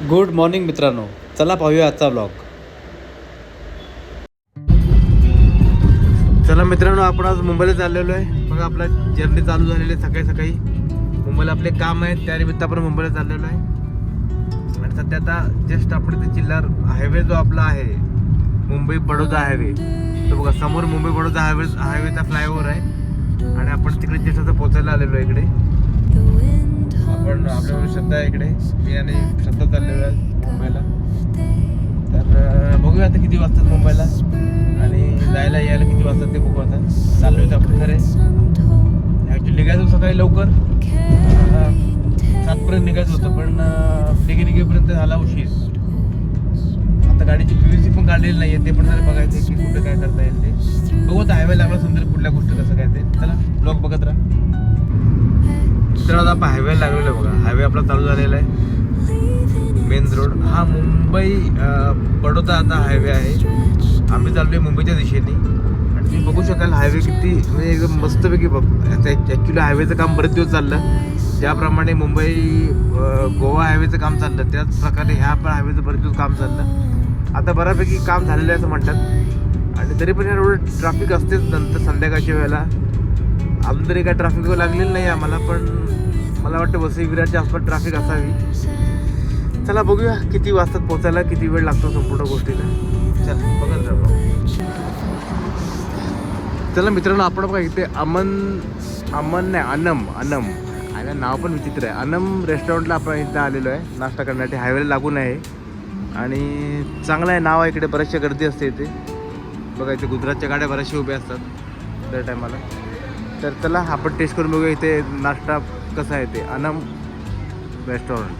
Good morning मित्रांनो, चला पाहूया आजचा ब्लॉग. चला मित्रांनो, आपण आज मुंबईला चाललेलो आहे. बघा आपला जर्नी चालू झालेली आहे सकाळी सकाळी. मुंबईला आपले काम आहेत, त्यानिमित्त आपण मुंबईला चाललेलो आहे. आणि सध्या आता जस्ट आपण ते चिल्लार हायवे जो आपला आहे मुंबई बडोदा हायवे, तो बघा समोर मुंबई बडोदा हायवेचा फ्लायओव्हर आहे. आणि आपण तिकडे जस्ट आता पोचायला आलेलो आहे इकडे. आपण आपल्यावर श्रद्धा आहे इकडे, मी आणि श्रद्धा चाललेलो आहे मुंबईला. तर बघूया आता किती वाजतात मुंबईला आणि जायला यायला किती वाजतात ते बघू. आता चाललो आहे आपण खरे. ॲक्च्युली निघायचं सकाळी लवकर 7पर्यंत निघायचं होतं, पण निघेपर्यंत झाला उशीर. आता गाडीची PVC पण काढलेली नाही आहे, ते पण जरा बघायचं आहे की कुठं काय करता येईल ते. बघू आता हायवे लागला समजेल कुठल्या गोष्टी कसं काय ते. चला ब्लॉग बघत राहा. तर आता आपण हायवे लागलेलो आहे. बघा हायवे आपला चालू झालेला आहे, मेन रोड हा मुंबई बडोदा आता हायवे आहे. आम्ही चाललो आहे मुंबईच्या दिशेने. आणि तुम्ही बघू शकाल हायवे किती म्हणजे एकदम मस्तपैकी बघ. ॲक्च्युली हायवेचं काम बरेच दिवस चाललं. ज्याप्रमाणे मुंबई गोवा हायवेचं काम चाललं, त्याच प्रकारे ह्या पण हायवेचं बरेच दिवस काम चाललं. आता बऱ्यापैकी काम झालेलं आहे असं म्हणतात. आणि तरी पण या रोड ट्रॅफिक असतेच नंतर संध्याकाळच्या वेळेला. अजून तरी काय ट्रॅफिक लागलेलं नाही आम्हाला, पण मला वाटतं वसई विरारच्या आसपास ट्रॅफिक असावी. चला बघूया किती वाजतात पोचायला, किती वेळ लागतो संपूर्ण गोष्टीला. चला बघत राहा. चला मित्रांनो, आपण बघा इथे अनम आणि नाव पण विचित्र आहे. अनम रेस्टॉरंटला आपण इथं आलेलो आहे नाश्ता करण्यासाठी. हायवेला लागून आहे आणि चांगलं आहे नाव आहे. इकडे बऱ्याचशा गर्दी असते इथे. बघा इथे गुजरातच्या गाड्या बऱ्याचशा उभ्या असतात त्या टायमाला. तर चला आपण टेस्ट करून बघूया इथे नाश्ता कसा आहे ते. अनम रेस्टॉरंट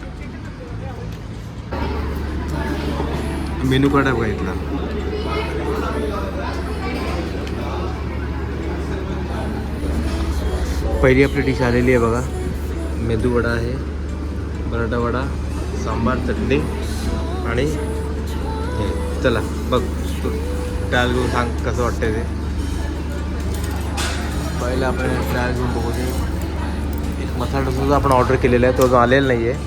मेनू कार्ड आहे बघा इथला. पहिली आपली डिश आलेली आहे बघा. मेदू वडा आहे, बटाटा वडा, सांबार, चटणी आणि हे. चला बघ तू ट्रायल घेऊन सांग कसं वाटतंय ते. पहिलं आपण ट्रायल घेऊन बघू. ते मसाला डोसा आपण ऑर्डर केलेला आहे तो अजून आलेला नाही आहे.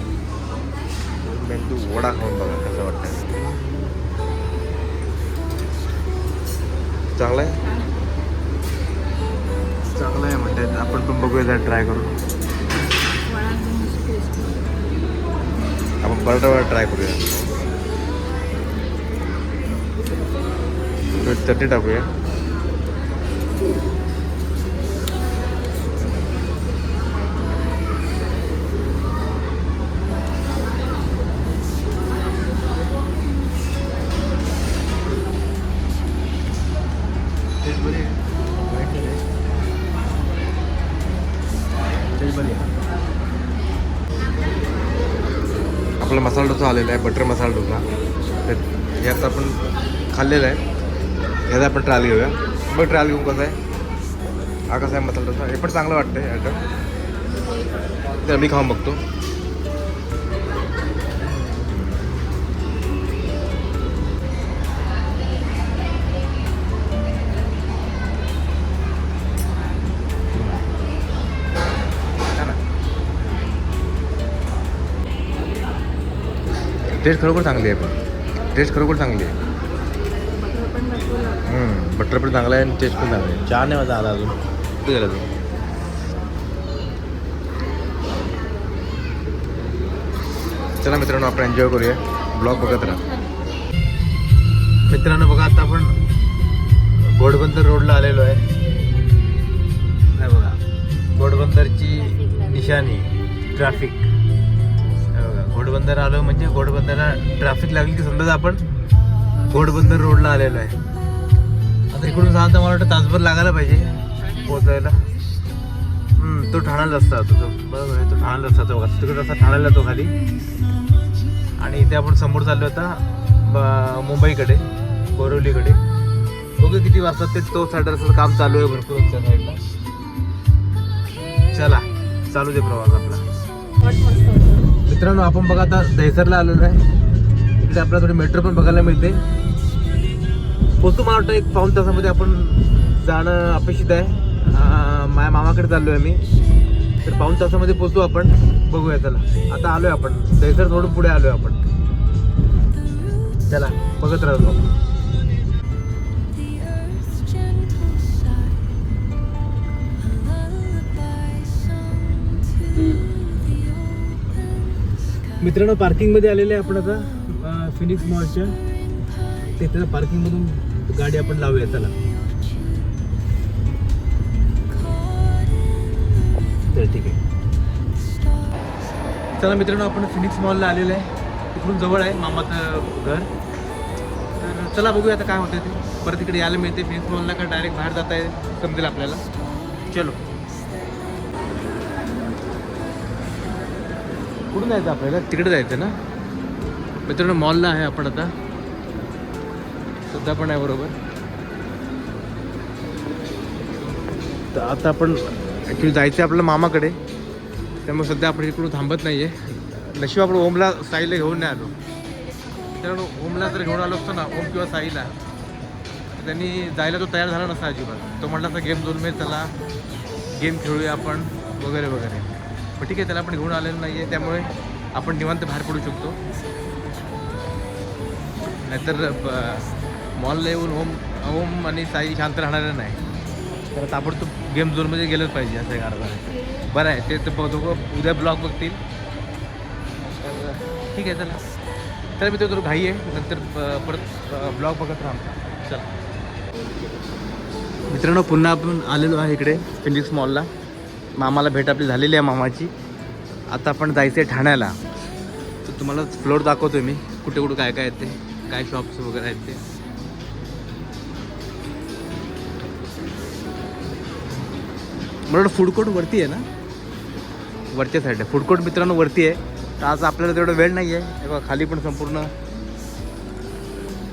मेंदू वडा खाऊन बघा कसं वाटतं. चांगला आहे, चांगलं आहे म्हणतात. आपण पण बघूया जरा ट्राय करून. आपण बटाटा वडा ट्राय करूया. चटणी टाकूया. आपला मसाला डोसा आलेला आहे, बटर मसाला डोसा. तर यात आपण खाल्लेलं आहे, ह्याचा आपण ट्रायल घेऊया. बघ ट्रायल घेऊन कसं आहे, हा कसा आहे मसाला डोसा. हे पण चांगलं वाटतं आहे आयटम. तर मी खाऊन बघतो. टेस्ट खरोखर चांगली आहे. पण टेस्ट खरोखर चांगली आहे. बटर पण चांगला आहे आणि टेस्ट पण चांगली आहे. चहा नाही माझा आला अजून, कुठे गेला अजून. चला मित्रांनो, आपण एन्जॉय करूया. ब्लॉग बघत राहा. मित्रांनो बघा आता आपण घोडबंदर रोडला आलेलो आहे. नाही बघा घोडबंदरची निशाणी ट्रॅफिक. घोडबंदर आलो म्हणजे घोडबंदरला ट्रॅफिक लागली की समजा आपण घोडबंदर रोडला आलेलो आहे. आता इकडून सांगता मला वाटतं तासभर लागायला पाहिजे पोचायला. तो ठाण्याला रस्ता होतो तो, बरोबर आहे. तो ठाण्याला रस्ता तो बघा, तिकडे रस्ता ठाण्याला तो खाली. आणि इथे आपण समोर चाललो होता मुंबईकडे, बोरिवलीकडे. बघू किती वाजतात ते. तो साईड रस्त्याचं काम चालू आहे भरपूर त्या साईडला. चला चालू दे प्रवास आपला. मित्रांनो आपण बघा आता दहिसरला आलेलो आहे. इकडे आपल्याला थोडी मेट्रो पण बघायला मिळते. पोचू मला वाटतं 1 पाऊण तासामध्ये आपण जाणं अपेक्षित आहे. माझ्या मामाकडे चाललो आहे मी. तर पाऊण तासामध्ये पोचू आपण. बघूया चला. आता आलो आहे आपण दहिसर सोडून पुढे आलो आहे आपण. चला बघत राहतो. मित्रांनो पार्किंगमध्ये आलेले आहे आपण आता फिनिक्स मॉलच्या. तिथे पार्किंगमधून गाडी आपण लावूया. चला तर ठीक आहे. चला मित्रांनो आपण फिनिक्स मॉलला आलेलं आहे. तिकडून जवळ आहे मामाचं घर. तर चला बघूया आता काय होतं ते. परत इकडे यायला मिळते फिनिक्स मॉलला का डायरेक्ट बाहेर जाता आहे समजेल आपल्याला. चलो कुठून जायचं आपल्याला? तिकडे जायचं ना मित्रांनो. मॉलला आहे आपण आता. सुद्धा पण आहे बरोबर. तर आता आपण ॲक्च्युली जायचं आहे आपल्या मामाकडे. त्यामुळे सध्या आपण इकडून थांबत नाही आहे. नशीब आपण ओमला साईला घेऊन नाही आलो. मित्रांनो ओमला जर घेऊन आलो असतो ना, ओम किंवा साईला, तर त्यांनी जायला तो तयार झाला नसता अजिबात. तो म्हटला तर गेम झोनमध्ये चला गेम खेळूया आपण वगैरे वगैरे. पण ठीक आहे त्याला आपण घेऊन आलेलं नाही आहे. त्यामुळे आपण निवांत बाहेर पडू शकतो. नाहीतर मॉलला येऊन ओम आणि साई शांत राहणारं नाही. तर ताबडतोब गेम झोनमध्ये गेलंच पाहिजे असं एक अर्धा आहे. बरं आहे ते तर दोघं उद्या ब्लॉग बघतील. तर ठीक आहे चला. तर मी तो घाई आहे. नंतर परत ब्लॉग बघत राहा. चला मित्रांनो पुन्हा आपण आलेलो आहे इकडे फिनिक्स मॉलला. मामाला भेट आपली झालेली आहे मामाची. आता आपण जायचं आहे ठाण्याला. तर तुम्हाला फ्लोर दाखवतो मी कुठे कुठे काय काय आहेत ते, काय शॉप्स वगैरे आहेत ते. मला वाटतं फूड कोर्ट वरती आहे ना, वरच्या साईड आहे फूड कोर्ट मित्रांनो वरती आहे. तर आज आपल्याला तेवढा वेळ नाही आहे. बघा खाली पण संपूर्ण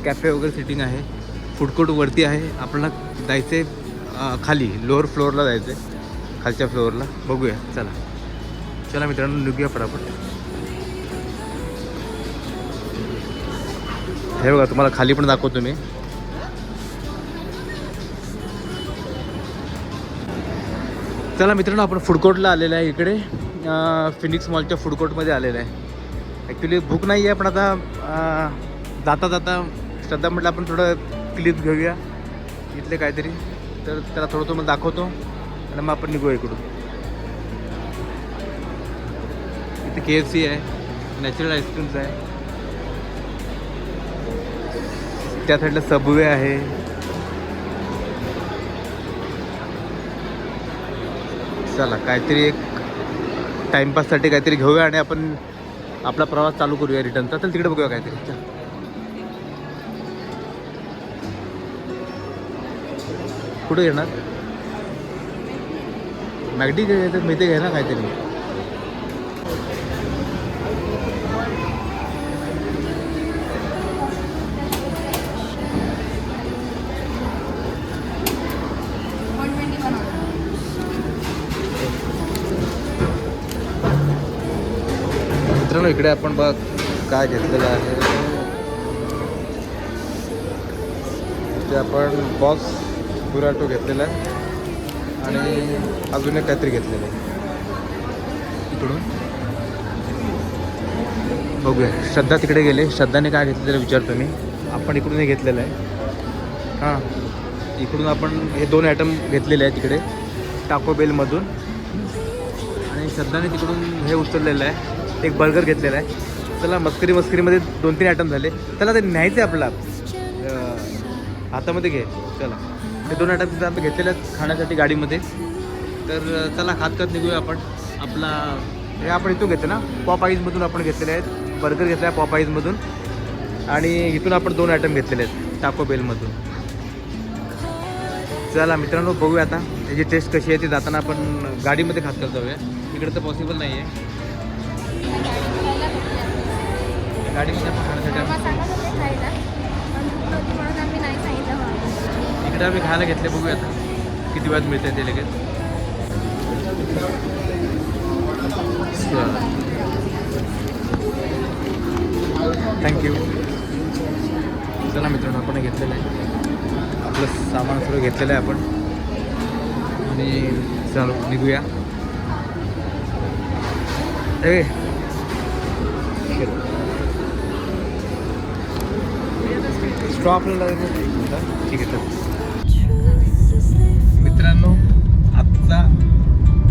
कॅफे वगैरे सिटिंग आहे. फूड कोर्ट वरती आहे. आपल्याला जायचं आहे खाली लोअर फ्लोअरला जायचं आहे. खालच्या फ्लोअरला बघूया. चला चला मित्रांनो निघूया फटाफट. हे बघा तुम्हाला खाली पण दाखवतो मी. चला मित्रांनो आपण फूड कोर्टला आलेलं आहे इकडे. फिनिक्स मॉलच्या फूड कोर्टमध्ये आलेलं आहे. ॲक्च्युली भूक नाही आहे पण आता जाता जाता श्रद्धा म्हटलं आपण थोडं क्लिप घेऊया इथले काहीतरी. तर त्याला थोडं तुम्हाला दाखवतो आणि मग आपण निघूया इकडून. इथे KFC आहे, नॅचरल आईस्क्रीम्स आहे, त्या साईडला सबवे आहे. चला काहीतरी एक टाईमपाससाठी काहीतरी घेऊया आणि आपण आपला प्रवास चालू करूया रिटर्नचा. तर तिकडे बघूया काहीतरी. कुठे येणार? मॅगडी घ्यायचं मिळते घ्या ना काहीतरी. मित्रांनो इकडे आपण बघ काय घेतलेलं आहे. इथे आपण बॉक्स बुराटो घेतलेला आहे आणि अजून एक काहीतरी घेतलेलं आहे. इकडून बघूया. श्रद्धा तिकडे गेले. श्रद्धाने काय घेतलेलं विचारतो मी. आपण इकडून हे घेतलेलं आहे. हां इकडून आपण हे 2 आयटम घेतलेले आहेत तिकडे टाको बेलमधून. आणि श्रद्धाने तिकडून हे उचललेलं आहे. एक बर्गर घेतलेला आहे. चला मस्करीमध्ये 2-3 आयटम झाले. त्याला ते न्यायचं आहे आपला हातामध्ये घे. चला हे 2 आयटम तिथं आपण घेतलेले आहेत खाण्यासाठी गाडीमध्ये. तर चला खात निघूया आपण. आपला हे आपण इथून घेतो ना पॉप आईजमधून आपण घेतलेले आहेत. बर्गर घेतला आहे पॉप आईजमधून आणि इथून आपण 2 आयटम घेतलेले आहेत टाको बेलमधून. चला मित्रांनो बघूया आता त्याची टेस्ट कशी आहे. ती जाताना आपण गाडीमध्ये खात करत जाऊया. इकडे तर पॉसिबल नाही आहे. गाडीमध्ये आपण खाण्यासाठी इकडे आम्ही खायला घेतले. बघूया आता किती वेळात मिळते ते लगेच. थँक्यू. चला मित्रांनो आपण घेतलेलं आहे. आपलं सामान सगळं घेतलेलं आहे आपण आणि चलो निघूया. स्ट्रॉ आपल्याला ठीक आहे. मित्रांनो, आजचा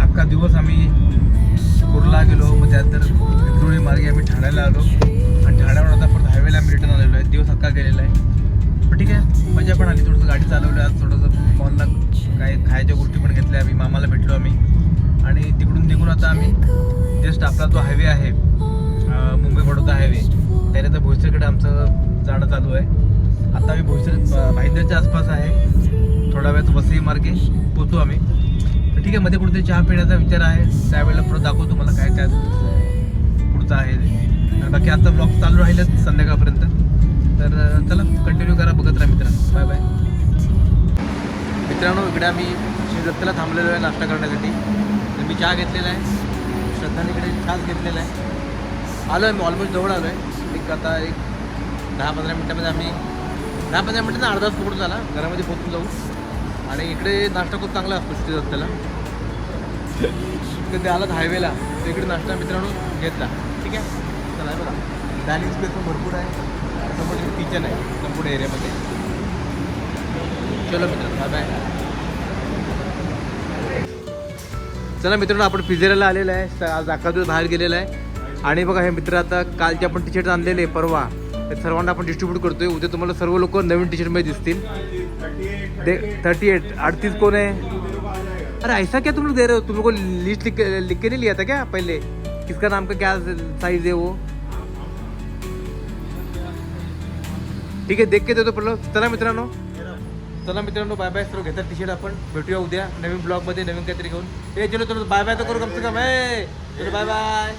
अख्खा दिवस आम्ही कुर्ला गेलो, मग त्यानंतर विक्रोळी मार्गे आम्ही ठाण्याला आलो आणि ठाण्यावर आता परत हायवेला आम्ही रिटर्न आलेलो आहे. दिवस अख्खा गेलेला आहे, पण ठीक आहे, मजा पण आली. थोडंसं गाडी चालवली आज, थोडंसं मॉलला काय खायच्या गोष्टी पण घेतल्या आम्ही, मामाला भेटलो आम्ही आणि तिकडून निघून आता आम्ही जस्ट आपला जो हायवे आहे मुंबई बडोदा हायवे, त्यानंतर भोईसरकडे आमचं जाणं चालू आहे. आता आम्ही भोईसर भाईंदरच्या आसपास आहे, थोडा वेळात वसई मार्गे पोचू आम्ही. तर ठीक आहे, मध्ये कुठेतरी चहा पिण्याचा विचार आहे, त्यावेळेला परत दाखवतो तुम्हाला काय काय पुढचं आहे. आणि बाकी आता ब्लॉग चालू राहीलच संध्याकाळपर्यंत, तर चला कंटिन्यू करा, बघत राहा मित्रांनो. Bye bye. मित्रांनो, इकडे आम्ही श्रीदत्तला थांबलेलो आहे नाश्ता करण्यासाठी. तर मी चहा घेतलेला आहे, श्रद्धाने इकडे चहाच घेतलेला आहे. आलो आहे मी, ऑलमोस्ट जवळ आलो आहे. आता एक 10-15 मिनटामध्ये आम्ही 10-15 मिनटांना अर्धा तास पकडून झाला, घरामध्ये पोहोचून जाऊ. आणि इकडे नाश्ता खूप चांगला असतो श्रीदत्तला. कधी आलात हायवेला तर इकडे नाश्ता मित्रांनो घेतला. ठीक आहे, चला बघा, डायनिंग स्पेस पण भरपूर आहे, समोर किचन आहे संपूर्ण एरियामध्ये. चलो मित्रांनो, बाय बाय. चला मित्रांनो, आपण पिझेराला आलेलं आहे. आज अख्खा दिवस बाहेर गेलेला आहे. आणि बघा, हे मित्र आता कालचे आपण टी शर्ट आणलेले परवा, ते सर्वांना आपण डिस्ट्रीब्यूट करतोय. उद्या तुम्हाला सर्व लोक नवीन टी शर्टमध्ये दिसतील. 38 कौन है? अरे ऐसा क्या तुम लोग दे रहे हो? तुम लोग को लिस्ट लिख के नहीं लिया था क्या पहले, किसका नाम का क्या साइज है वो? ठीक आहे, देख के देतो पडलो. चला मित्रांनो, बाय बाय. सर्व घेतात टी शर्ट. आपण भेटूया उद्या नवीन ब्लॉगमध्ये नवीन काहीतरी घेऊन. चलो बाय बाय तर करू कम से कम. चलो बाय बाय.